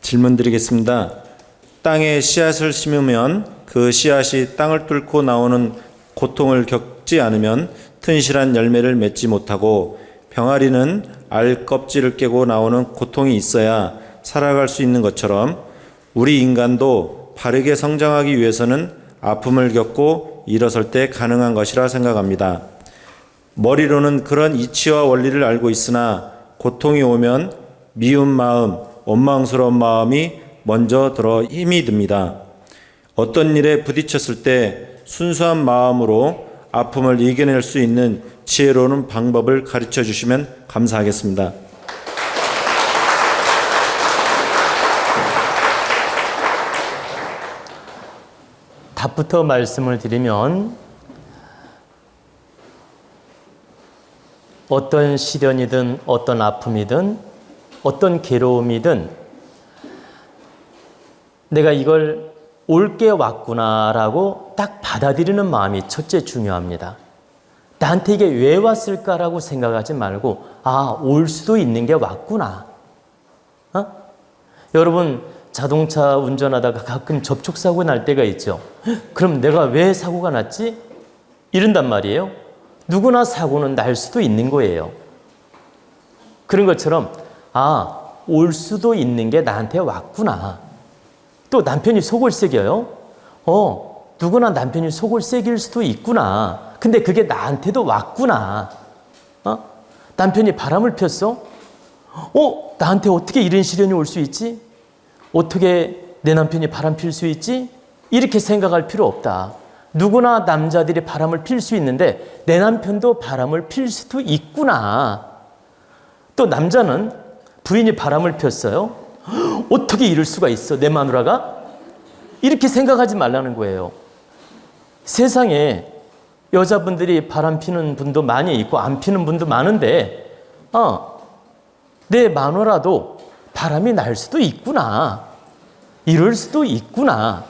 질문 드리겠습니다. 땅에 씨앗을 심으면 그 씨앗이 땅을 뚫고 나오는 고통을 겪지 않으면 튼실한 열매를 맺지 못하고, 병아리는 알 껍질을 깨고 나오는 고통이 있어야 살아갈 수 있는 것처럼 우리 인간도 바르게 성장하기 위해서는 아픔을 겪고 일어설 때 가능한 것이라 생각합니다. 머리로는 그런 이치와 원리를 알고 있으나 고통이 오면 미운 마음, 원망스러운 마음이 먼저 들어 힘이 듭니다. 어떤 일에 부딪혔을 때 순수한 마음으로 아픔을 이겨낼 수 있는 지혜로운 방법을 가르쳐 주시면 감사하겠습니다. 답부터 말씀을 드리면, 어떤 시련이든 어떤 아픔이든 어떤 괴로움이든 내가 이걸 올게 왔구나라고 딱 받아들이는 마음이 첫째 중요합니다. 나한테 이게 왜 왔을까라고 생각하지 말고, 올 수도 있는 게 왔구나. 여러분, 자동차 운전하다가 가끔 접촉사고 날 때가 있죠. 그럼 내가 왜 사고가 났지? 이런단 말이에요. 누구나 사고는 날 수도 있는 거예요. 그런 것처럼 올 수도 있는 게 나한테 왔구나. 또 남편이 속을 새겨요. 누구나 남편이 속을 새길 수도 있구나. 근데 그게 나한테도 왔구나. 남편이 바람을 폈어. 나한테 어떻게 이런 시련이 올 수 있지? 어떻게 내 남편이 바람 필 수 있지? 이렇게 생각할 필요 없다. 누구나 남자들이 바람을 필 수 있는데 내 남편도 바람을 필 수도 있구나. 또 남자는 부인이 바람을 폈어요. 어떻게 이럴 수가 있어, 내 마누라가? 이렇게 생각하지 말라는 거예요. 세상에 여자분들이 바람 피는 분도 많이 있고 안 피는 분도 많은데 내 마누라도 바람이 날 수도 있구나. 이럴 수도 있구나.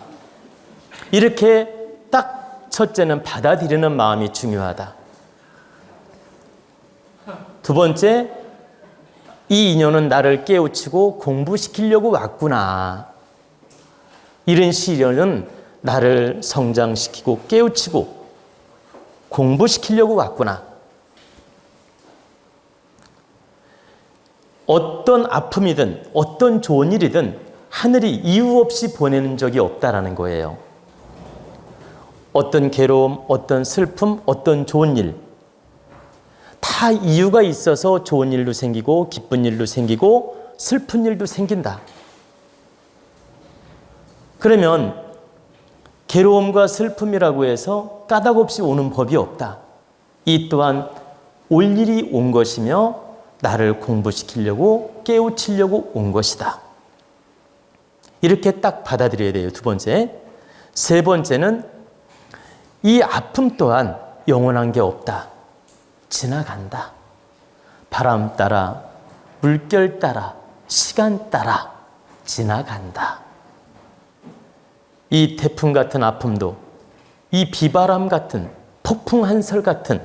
이렇게 딱 첫째는 받아들이는 마음이 중요하다. 두 번째, 이 인연은 나를 깨우치고 공부시키려고 왔구나. 이런 시련은 나를 성장시키고 깨우치고 공부시키려고 왔구나. 어떤 아픔이든 어떤 좋은 일이든 하늘이 이유 없이 보내는 적이 없다라는 거예요. 어떤 괴로움, 어떤 슬픔, 어떤 좋은 일, 다 이유가 있어서 좋은 일도 생기고 기쁜 일도 생기고 슬픈 일도 생긴다. 그러면 괴로움과 슬픔이라고 해서 까닭없이 오는 법이 없다. 이 또한 올 일이 온 것이며 나를 공부시키려고 깨우치려고 온 것이다. 이렇게 딱 받아들여야 돼요. 두 번째. 세 번째는 이 아픔 또한 영원한 게 없다. 지나간다. 바람 따라, 물결 따라, 시간 따라 지나간다. 이 태풍 같은 아픔도, 이 비바람 같은, 폭풍 한설 같은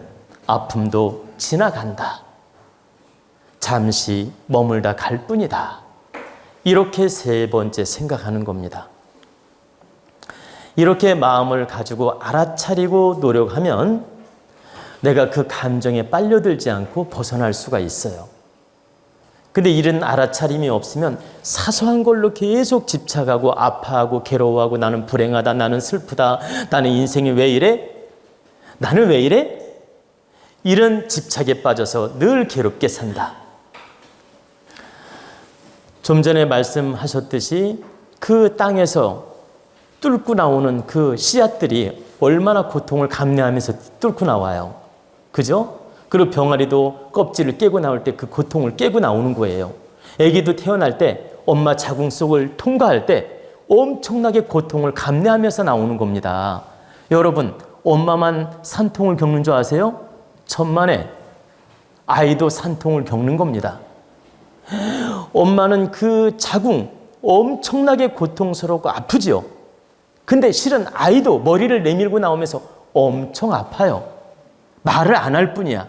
아픔도 지나간다. 잠시 머물다 갈 뿐이다. 이렇게 세 번째 생각하는 겁니다. 이렇게 마음을 가지고 알아차리고 노력하면 내가 그 감정에 빨려들지 않고 벗어날 수가 있어요. 근데 이런 알아차림이 없으면 사소한 걸로 계속 집착하고 아파하고 괴로워하고 나는 불행하다, 나는 슬프다, 나는 인생이 왜 이래? 나는 왜 이래? 이런 집착에 빠져서 늘 괴롭게 산다. 좀 전에 말씀하셨듯이 그 땅에서 뚫고 나오는 그 씨앗들이 얼마나 고통을 감내하면서 뚫고 나와요. 그죠? 그리고 병아리도 껍질을 깨고 나올 때 그 고통을 깨고 나오는 거예요. 아기도 태어날 때 엄마 자궁 속을 통과할 때 엄청나게 고통을 감내하면서 나오는 겁니다. 여러분, 엄마만 산통을 겪는 줄 아세요? 천만에 아이도 산통을 겪는 겁니다. 엄마는 그 자궁 엄청나게 고통스럽고 아프지요. 근데 실은 아이도 머리를 내밀고 나오면서 엄청 아파요. 말을 안 할 뿐이야.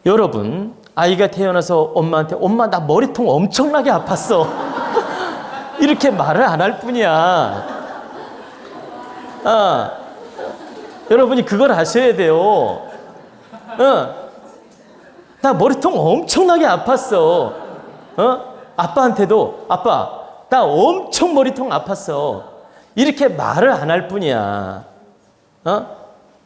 여러분, 아이가 태어나서 엄마한테 엄마 나 머리통 엄청나게 아팠어. 이렇게 말을 안 할 뿐이야. 여러분이 그걸 아셔야 돼요. 나 머리통 엄청나게 아팠어. 아빠한테도 아빠, 나 엄청 머리통 아팠어. 이렇게 말을 안 할 뿐이야.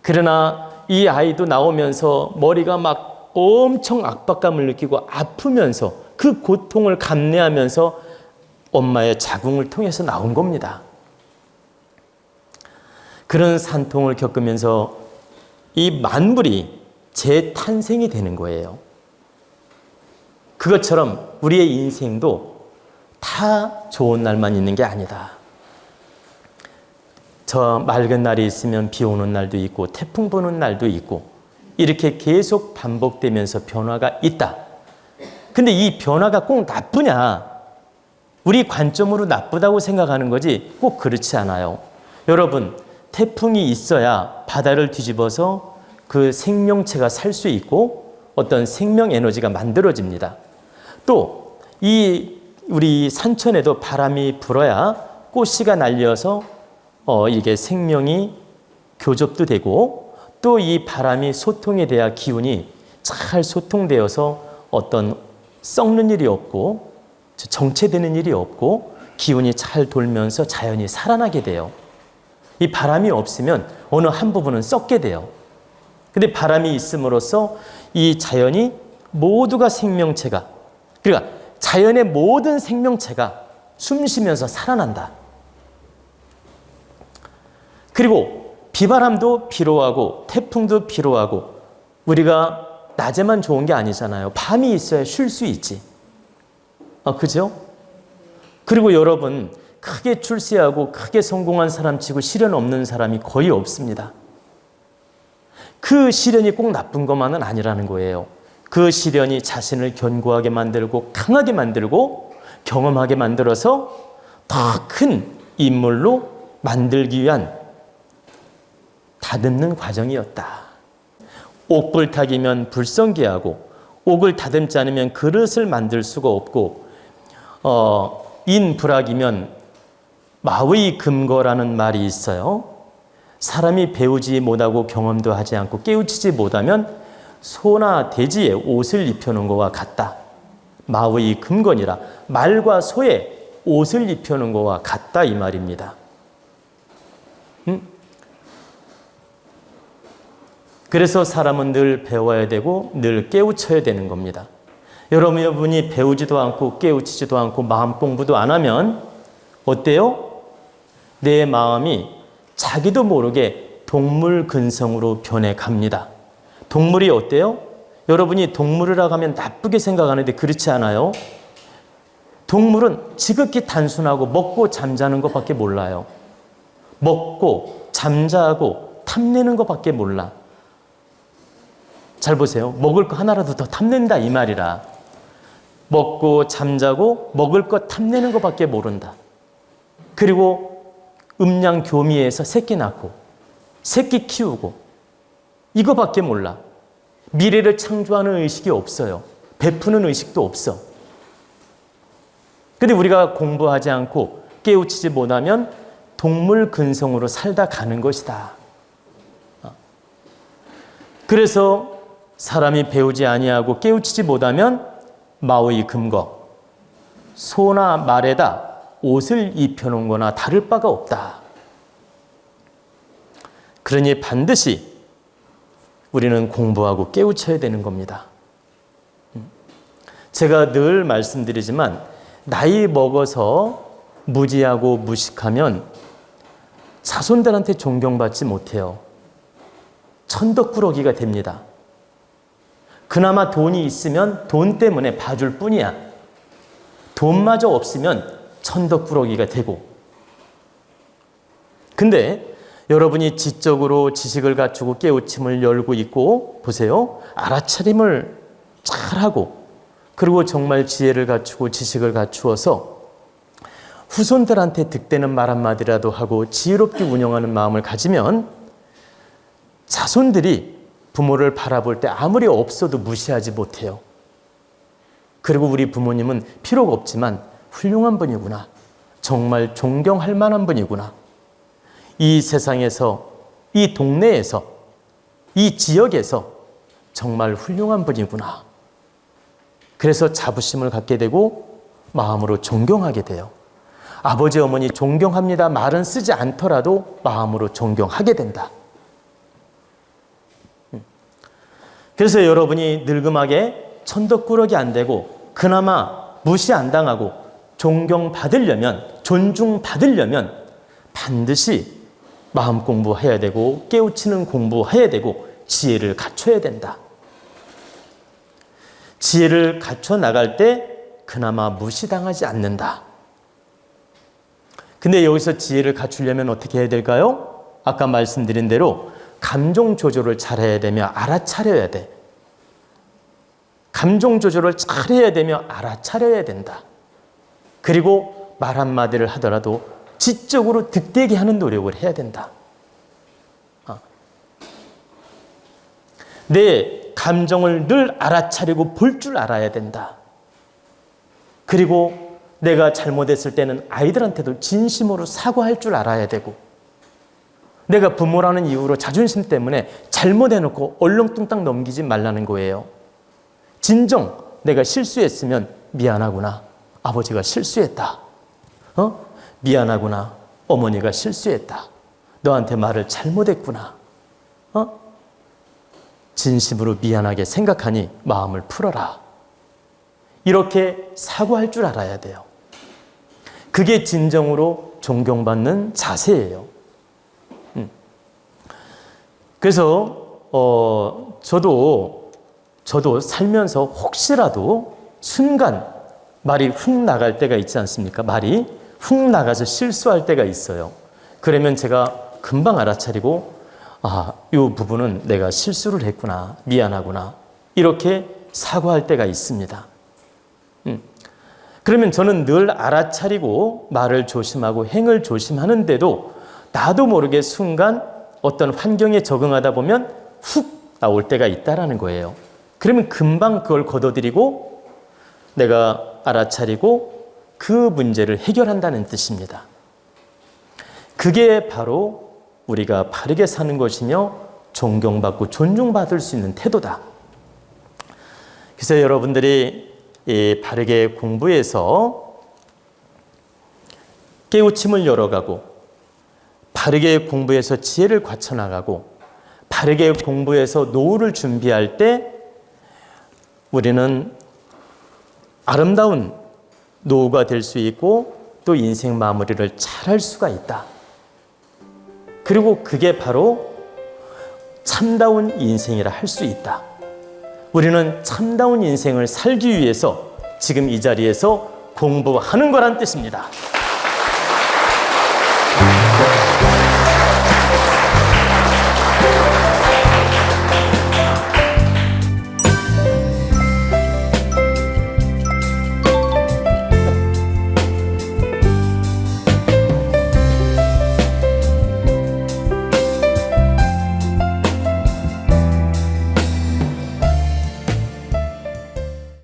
그러나 이 아이도 나오면서 머리가 막 엄청 압박감을 느끼고 아프면서 그 고통을 감내하면서 엄마의 자궁을 통해서 나온 겁니다. 그런 산통을 겪으면서 이 만물이 재탄생이 되는 거예요. 그것처럼 우리의 인생도 다 좋은 날만 있는 게 아니다. 저 맑은 날이 있으면 비 오는 날도 있고 태풍 부는 날도 있고 이렇게 계속 반복되면서 변화가 있다. 근데 이 변화가 꼭 나쁘냐? 우리 관점으로 나쁘다고 생각하는 거지 꼭 그렇지 않아요. 여러분, 태풍이 있어야 바다를 뒤집어서 그 생명체가 살 수 있고 어떤 생명 에너지가 만들어집니다. 또 우리 산천에도 바람이 불어야 꽃씨가 날려서 이게 생명이 교접도 되고 또 이 바람이 소통이 돼야 기운이 잘 소통되어서 어떤 썩는 일이 없고 정체되는 일이 없고 기운이 잘 돌면서 자연이 살아나게 돼요. 이 바람이 없으면 어느 한 부분은 썩게 돼요. 근데 바람이 있음으로써 이 자연이 모두가 생명체가, 그러니까 자연의 모든 생명체가 숨 쉬면서 살아난다. 그리고 비바람도 필요하고 태풍도 필요하고 우리가 낮에만 좋은 게 아니잖아요. 밤이 있어야 쉴 수 있지. 그죠? 그리고 여러분, 크게 출세하고 크게 성공한 사람 치고 시련 없는 사람이 거의 없습니다. 그 시련이 꼭 나쁜 것만은 아니라는 거예요. 그 시련이 자신을 견고하게 만들고 강하게 만들고 경험하게 만들어서 더 큰 인물로 만들기 위한 다듬는 과정이었다. 옥불탁이면 불성기하고 옥을 다듬지 않으면 그릇을 만들 수가 없고 인불학이면 마의 금거라는 말이 있어요. 사람이 배우지 못하고 경험도 하지 않고 깨우치지 못하면 소나 돼지의 옷을 입혀놓은 것과 같다. 마의 금건이라 말과 소의 옷을 입혀놓은 것과 같다 이 말입니다. 그래서 사람은 늘 배워야 되고 늘 깨우쳐야 되는 겁니다. 여러분이 배우지도 않고 깨우치지도 않고 마음 공부도 안 하면 어때요? 내 마음이 자기도 모르게 동물 근성으로 변해갑니다. 동물이 어때요? 여러분이 동물이라고 하면 나쁘게 생각하는데 그렇지 않아요. 동물은 지극히 단순하고 먹고 잠자는 것밖에 몰라요. 먹고 잠자고 탐내는 것밖에 몰라. 잘 보세요. 먹을 거 하나라도 더 탐낸다 이 말이라. 먹고 잠자고 먹을 것 탐내는 것밖에 모른다. 그리고 음양교미에서 새끼 낳고 새끼 키우고 이거밖에 몰라. 미래를 창조하는 의식이 없어요. 베푸는 의식도 없어. 근데 우리가 공부하지 않고 깨우치지 못하면 동물 근성으로 살다 가는 것이다. 그래서 사람이 배우지 아니하고 깨우치지 못하면 마의 금거, 소나 말에다 옷을 입혀놓은 거나 다를 바가 없다. 그러니 반드시 우리는 공부하고 깨우쳐야 되는 겁니다. 제가 늘 말씀드리지만 나이 먹어서 무지하고 무식하면 자손들한테 존경받지 못해요. 천덕꾸러기가 됩니다. 그나마 돈이 있으면 돈 때문에 봐줄 뿐이야. 돈마저 없으면 천덕꾸러기가 되고. 근데 여러분이 지적으로 지식을 갖추고 깨우침을 열고 있고 보세요. 알아차림을 잘하고 그리고 정말 지혜를 갖추고 지식을 갖추어서 후손들한테 득되는 말 한마디라도 하고 지혜롭게 운영하는 마음을 가지면 자손들이 부모를 바라볼 때 아무리 없어도 무시하지 못해요. 그리고 우리 부모님은 필요가 없지만 훌륭한 분이구나. 정말 존경할 만한 분이구나. 이 세상에서, 이 동네에서, 이 지역에서 정말 훌륭한 분이구나. 그래서 자부심을 갖게 되고 마음으로 존경하게 돼요. 아버지, 어머니 존경합니다 말은 쓰지 않더라도 마음으로 존경하게 된다. 그래서 여러분이 늙음하게 천덕꾸러기 안 되고 그나마 무시 안 당하고 존경받으려면, 존중받으려면 반드시 마음 공부해야 되고 깨우치는 공부해야 되고 지혜를 갖춰야 된다. 지혜를 갖춰 나갈 때 그나마 무시당하지 않는다. 근데 여기서 지혜를 갖추려면 어떻게 해야 될까요? 아까 말씀드린 대로 감정 조절을 잘해야 되며 알아차려야 돼. 감정 조절을 잘해야 되며 알아차려야 된다. 그리고 말 한마디를 하더라도 지적으로 득되게 하는 노력을 해야 된다. 내 감정을 늘 알아차리고 볼 줄 알아야 된다. 그리고 내가 잘못했을 때는 아이들한테도 진심으로 사과할 줄 알아야 되고, 내가 부모라는 이유로 자존심 때문에 잘못해놓고 얼렁뚱땅 넘기지 말라는 거예요. 진정 내가 실수했으면 미안하구나. 아버지가 실수했다. 미안하구나. 어머니가 실수했다. 너한테 말을 잘못했구나. 진심으로 미안하게 생각하니 마음을 풀어라. 이렇게 사과할 줄 알아야 돼요. 그게 진정으로 존경받는 자세예요. 그래서 저도 살면서 혹시라도 순간 말이 훅 나갈 때가 있지 않습니까? 말이 훅 나가서 실수할 때가 있어요. 그러면 제가 금방 알아차리고, 이 부분은 내가 실수를 했구나, 미안하구나, 이렇게 사과할 때가 있습니다. 그러면 저는 늘 알아차리고 말을 조심하고 행을 조심하는데도 나도 모르게 순간 어떤 환경에 적응하다 보면 훅 나올 때가 있다라는 거예요. 그러면 금방 그걸 걷어들이고 내가 알아차리고 그 문제를 해결한다는 뜻입니다. 그게 바로 우리가 바르게 사는 것이며 존경받고 존중받을 수 있는 태도다. 그래서 여러분들이 바르게 공부해서 깨우침을 열어가고, 바르게 공부해서 지혜를 갖춰나가고, 바르게 공부해서 노후를 준비할 때 우리는 아름다운 노후가 될 수 있고 또 인생 마무리를 잘할 수가 있다. 그리고 그게 바로 참다운 인생이라 할 수 있다. 우리는 참다운 인생을 살기 위해서 지금 이 자리에서 공부하는 거란 뜻입니다.